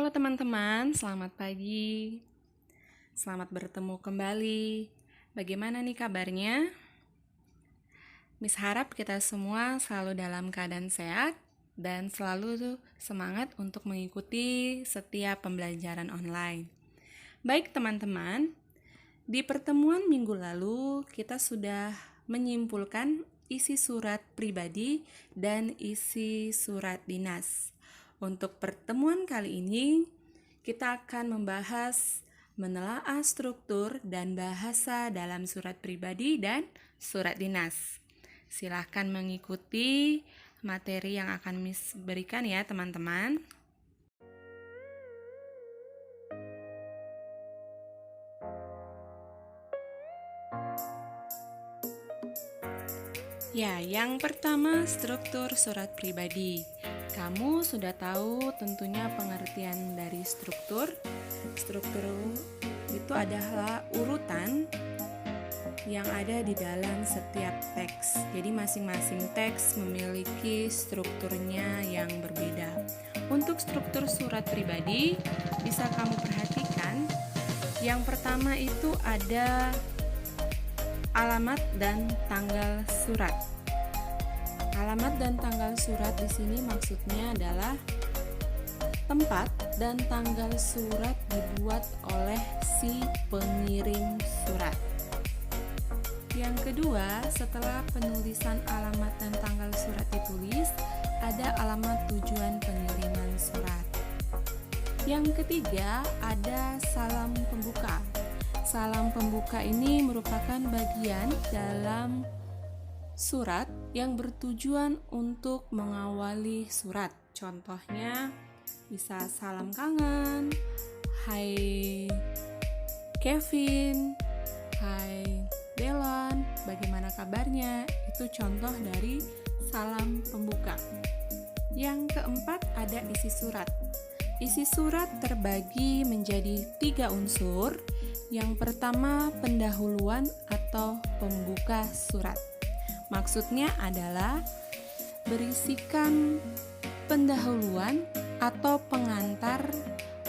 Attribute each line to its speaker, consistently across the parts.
Speaker 1: Halo teman-teman, selamat pagi. Selamat bertemu kembali. Bagaimana nih kabarnya? Miss harap kita semua selalu dalam keadaan sehat dan selalu semangat untuk mengikuti setiap pembelajaran online. Baik teman-teman, di pertemuan minggu lalu kita sudah menyimpulkan isi surat pribadi dan isi surat dinas. Untuk pertemuan kali ini, kita akan membahas menelaah struktur dan bahasa dalam surat pribadi dan surat dinas. Silahkan mengikuti materi yang akan Miss berikan ya teman-teman. Ya, yang pertama struktur surat pribadi. Kamu sudah tahu tentunya pengertian dari struktur. Struktur itu adalah urutan yang ada di dalam setiap teks. Jadi masing-masing teks memiliki strukturnya yang berbeda. Untuk struktur surat pribadi, bisa kamu perhatikan. Yang pertama itu ada alamat dan tanggal surat. Alamat dan tanggal surat di sini maksudnya adalah tempat dan tanggal surat dibuat oleh si pengirim surat. Yang kedua, setelah penulisan alamat dan tanggal surat ditulis, ada alamat tujuan pengiriman surat. Yang ketiga, ada salam pembuka. Salam pembuka ini merupakan bagian dalam surat yang bertujuan untuk mengawali surat. Contohnya bisa salam kangen, hai Kevin, hai Delan, bagaimana kabarnya? Itu contoh dari salam pembuka. Yang keempat ada isi surat. Isi surat terbagi menjadi 3 unsur. Yang pertama pendahuluan atau pembuka surat. Maksudnya adalah berisikan pendahuluan atau pengantar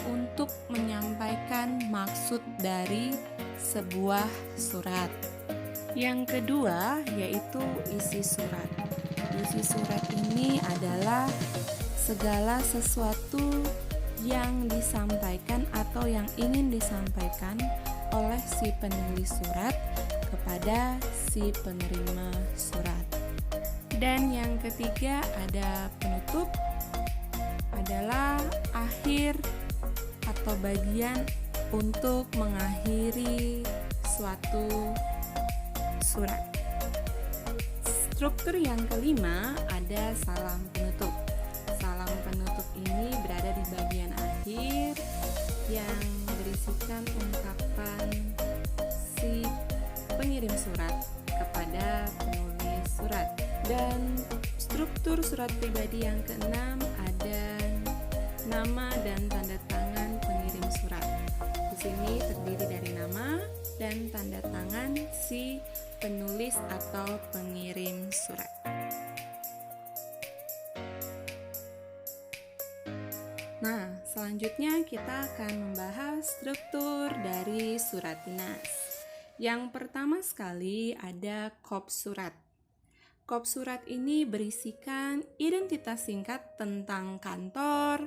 Speaker 1: untuk menyampaikan maksud dari sebuah surat. Yang kedua yaitu isi surat. Isi surat ini adalah segala sesuatu yang disampaikan atau yang ingin disampaikan oleh si penulis surat kepada si penerima surat. Dan yang ketiga ada penutup, adalah akhir atau bagian untuk mengakhiri suatu surat. Struktur yang kelima ada salam penutup. Salam penutup ini berada di bagian akhir yang berisikan ungkapan si pengirim surat kepada penulis surat. Dan struktur surat pribadi yang keenam ada nama dan tanda tangan pengirim surat. Di sini terdiri dari nama dan tanda tangan si penulis atau pengirim surat. Nah, selanjutnya kita akan membahas struktur dari surat dinas. Yang pertama sekali ada kop surat. Kop surat ini berisikan identitas singkat tentang kantor,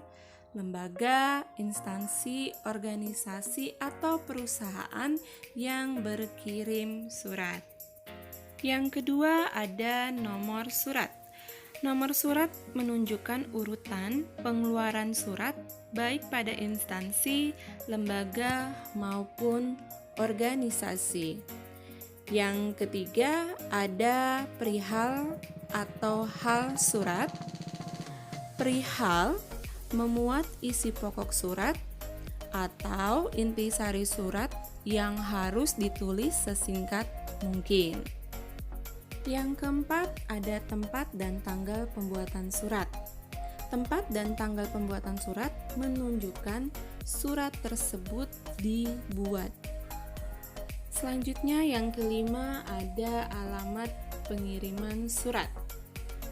Speaker 1: lembaga, instansi, organisasi, atau perusahaan yang berkirim surat. Yang kedua ada nomor surat. Nomor surat menunjukkan urutan pengeluaran surat baik pada instansi, lembaga, maupun organisasi. Yang ketiga ada perihal atau hal surat. Perihal memuat isi pokok surat atau intisari surat yang harus ditulis sesingkat mungkin. Yang keempat ada tempat dan tanggal pembuatan surat. Tempat dan tanggal pembuatan surat menunjukkan surat tersebut dibuat. Selanjutnya yang kelima ada alamat pengiriman surat.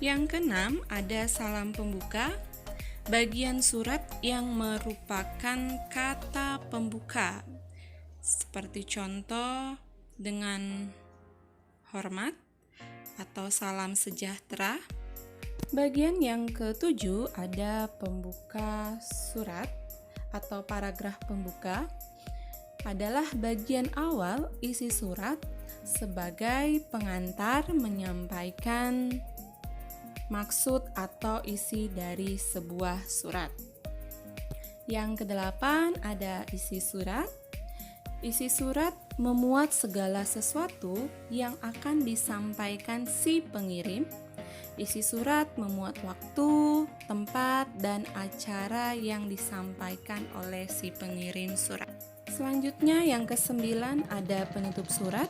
Speaker 1: Yang keenam ada salam pembuka. bagian surat yang merupakan kata pembuka, seperti contoh dengan hormat atau salam sejahtera. Bagian yang ketujuh ada pembuka surat atau paragraf pembuka, adalah bagian awal isi surat sebagai pengantar menyampaikan maksud atau isi dari sebuah surat. Yang kedelapan ada isi surat. Isi surat memuat segala sesuatu yang akan disampaikan si pengirim. Isi surat memuat waktu, tempat, dan acara yang disampaikan oleh si pengirim surat. Selanjutnya yang kesembilan ada penutup surat.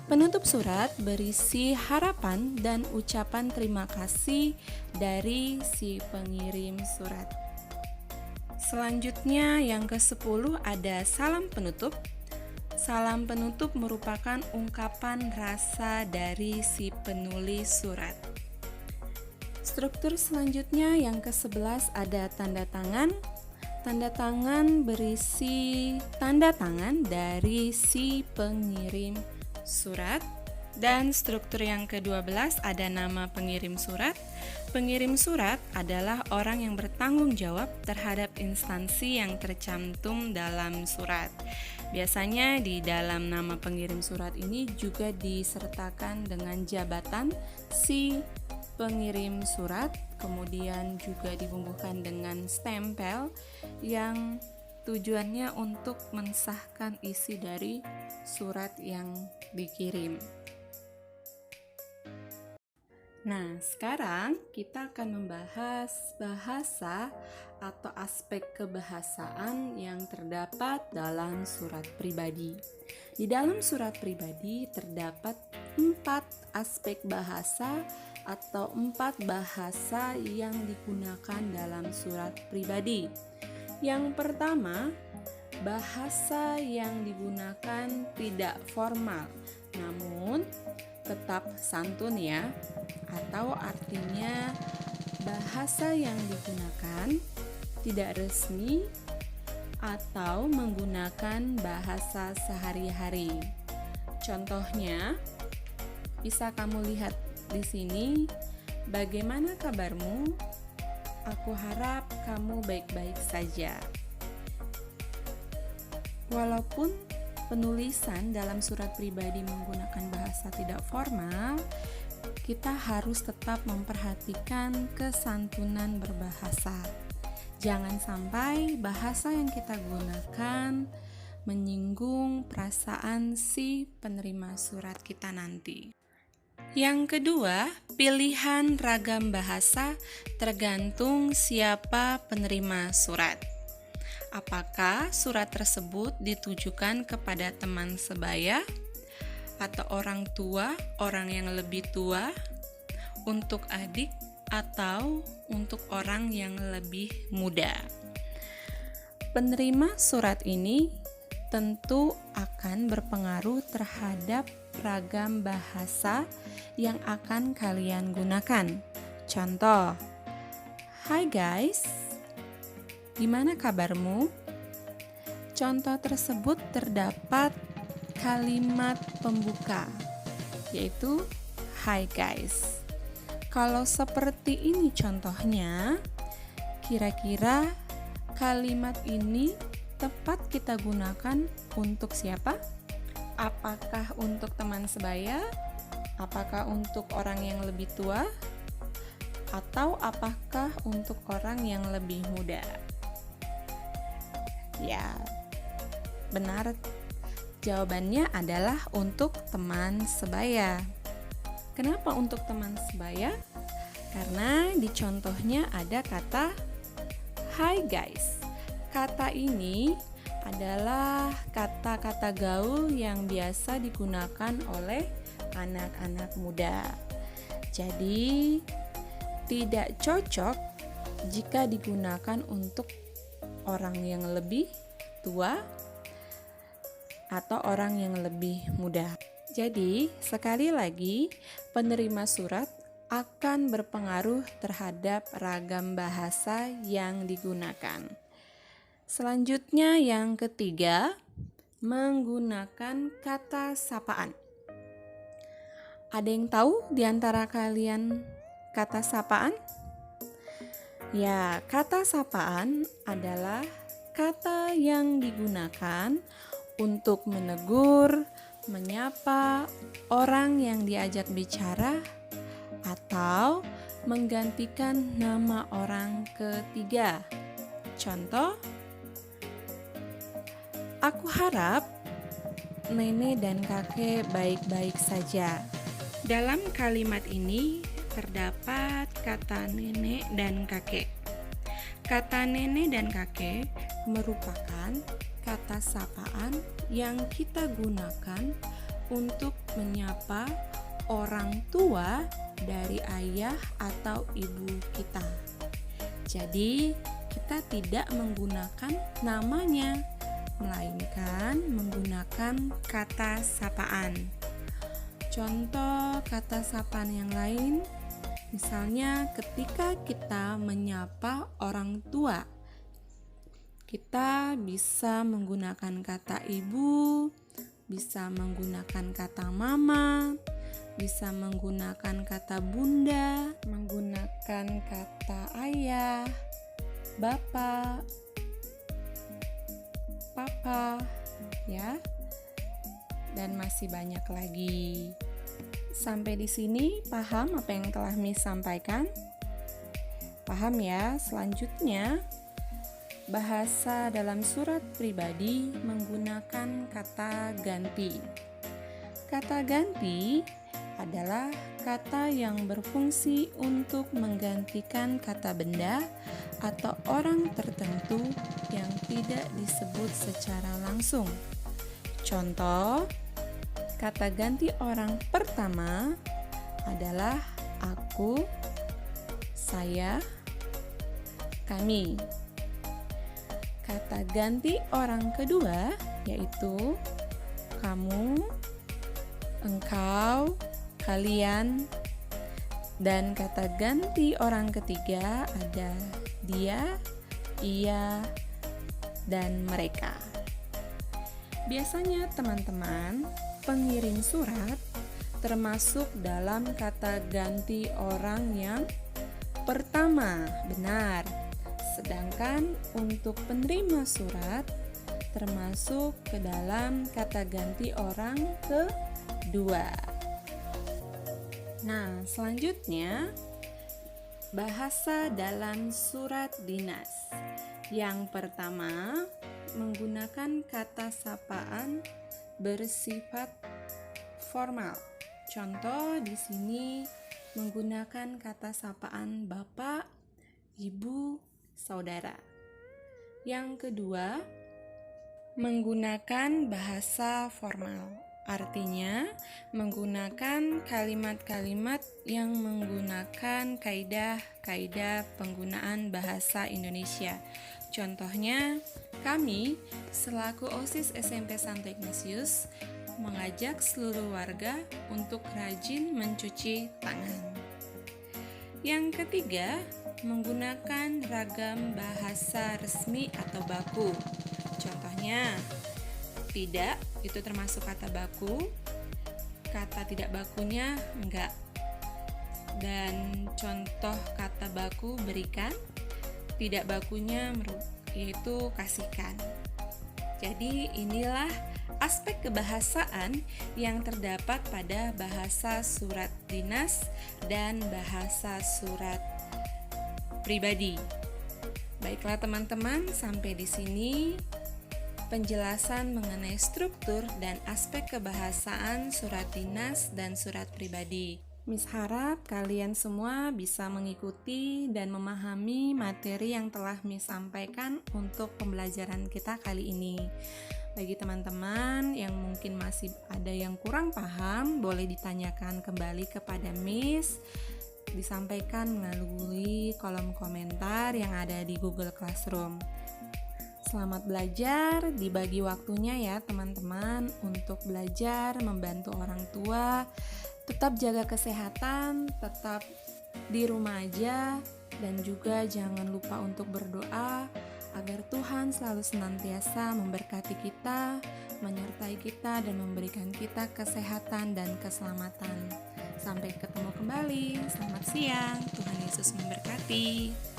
Speaker 1: Penutup surat berisi harapan dan ucapan terima kasih dari si pengirim surat. Selanjutnya yang ke-10 ada salam penutup. Salam penutup merupakan ungkapan rasa dari si penulis surat. Struktur selanjutnya yang ke-11 ada tanda tangan. Tanda tangan berisi tanda tangan dari si pengirim surat. Dan struktur yang ke-12 ada nama pengirim surat. Pengirim surat adalah orang yang bertanggung jawab terhadap instansi yang tercantum dalam surat. Biasanya di dalam nama pengirim surat ini juga disertakan dengan jabatan si pengirim surat, kemudian juga dibumbuhkan dengan stempel yang tujuannya untuk mensahkan isi dari surat yang dikirim. Nah, sekarang kita akan membahas bahasa atau aspek kebahasaan yang terdapat dalam surat pribadi. Di dalam surat pribadi terdapat 4 aspek bahasa atau 4 bahasa yang digunakan dalam surat pribadi. Yang pertama, bahasa yang digunakan tidak formal, namun tetap santun ya, atau artinya bahasa yang digunakan tidak resmi atau menggunakan bahasa sehari-hari. Contohnya, bisa kamu lihat di sini. Bagaimana kabarmu? Aku harap kamu baik-baik saja. Walaupun penulisan dalam surat pribadi menggunakan bahasa tidak formal, kita harus tetap memperhatikan kesantunan berbahasa. Jangan sampai bahasa yang kita gunakan menyinggung perasaan si penerima surat kita nanti. Yang kedua, pilihan ragam bahasa tergantung siapa penerima surat. Apakah surat tersebut ditujukan kepada teman sebaya atau orang tua, orang yang lebih tua, untuk adik, atau untuk orang yang lebih muda? Penerima surat ini tentu akan berpengaruh terhadap ragam bahasa yang akan kalian gunakan. Contoh, "Hai guys, gimana kabarmu?" Contoh tersebut terdapat kalimat pembuka, yaitu "Hai guys." Kalau seperti ini contohnya, kira-kira kalimat ini tepat kita gunakan untuk siapa? Apakah untuk teman sebaya? Apakah untuk orang yang lebih tua? Atau apakah untuk orang yang lebih muda? Ya, benar. Jawabannya adalah untuk teman sebaya. Kenapa untuk teman sebaya? Karena di contohnya ada kata "Hai guys". Kata ini adalah kata-kata gaul yang biasa digunakan oleh anak-anak muda. Jadi, tidak cocok jika digunakan untuk orang yang lebih tua atau orang yang lebih muda. Jadi, sekali lagi, penerima surat akan berpengaruh terhadap ragam bahasa yang digunakan. Selanjutnya yang ketiga, menggunakan kata sapaan. Ada yang tahu di antara kalian kata sapaan? Ya, kata sapaan adalah kata yang digunakan untuk menegur, menyapa orang yang diajak bicara, atau menggantikan nama orang ketiga. Contoh, aku harap nenek dan kakek baik-baik saja. Dalam kalimat ini terdapat kata nenek dan kakek. Kata nenek dan kakek merupakan kata sapaan yang kita gunakan untuk menyapa orang tua dari ayah atau ibu kita. Jadi, kita tidak menggunakan namanya, melainkan menggunakan kata sapaan. Contoh kata sapaan yang lain, misalnya ketika kita menyapa orang tua, kita bisa menggunakan kata ibu, bisa menggunakan kata mama, bisa menggunakan kata bunda, menggunakan kata ayah, bapak, papa, ya. Dan masih banyak lagi. Sampai di sini paham apa yang telah Miss sampaikan? Paham ya? Selanjutnya, bahasa dalam surat pribadi menggunakan kata ganti. Kata ganti adalah kata yang berfungsi untuk menggantikan kata benda atau orang tertentu yang tidak disebut secara langsung. Contoh, kata ganti orang pertama adalah aku, saya, kami. Kata ganti orang kedua yaitu kamu, engkau, kalian, dan kata ganti orang ketiga ada dia, ia, dan mereka. Biasanya teman-teman pengirim surat termasuk dalam kata ganti orang yang pertama, benar. Sedangkan untuk penerima surat termasuk ke dalam kata ganti orang kedua. Nah, selanjutnya bahasa dalam surat dinas. Yang pertama, menggunakan kata sapaan bersifat formal. Contoh di sini menggunakan kata sapaan bapak, ibu, saudara. Yang kedua, menggunakan bahasa formal. Artinya, menggunakan kalimat-kalimat yang menggunakan kaidah-kaidah penggunaan bahasa Indonesia. Contohnya, kami selaku OSIS SMP Santo Ignatius mengajak seluruh warga untuk rajin mencuci tangan. Yang ketiga, menggunakan ragam bahasa resmi atau baku. Contohnya, tidak itu termasuk kata baku, kata tidak bakunya enggak. Dan contoh kata baku berikan, tidak bakunya yaitu kasihkan. Jadi inilah aspek kebahasaan yang terdapat pada bahasa surat dinas dan bahasa surat pribadi. Baiklah teman-teman, sampai di sini penjelasan mengenai struktur dan aspek kebahasaan surat dinas dan surat pribadi. Miss harap kalian semua bisa mengikuti dan memahami materi yang telah Miss sampaikan untuk pembelajaran kita kali ini. Bagi teman-teman yang mungkin masih ada yang kurang paham, boleh ditanyakan kembali kepada Miss, disampaikan melalui kolom komentar yang ada di Google Classroom. Selamat belajar, dibagi waktunya ya teman-teman untuk belajar membantu orang tua Tetap jaga kesehatan, tetap di rumah aja, dan juga jangan lupa untuk berdoa agar Tuhan selalu senantiasa memberkati kita, menyertai kita, dan memberikan kita kesehatan dan keselamatan. Sampai ketemu kembali, selamat siang, Tuhan Yesus memberkati.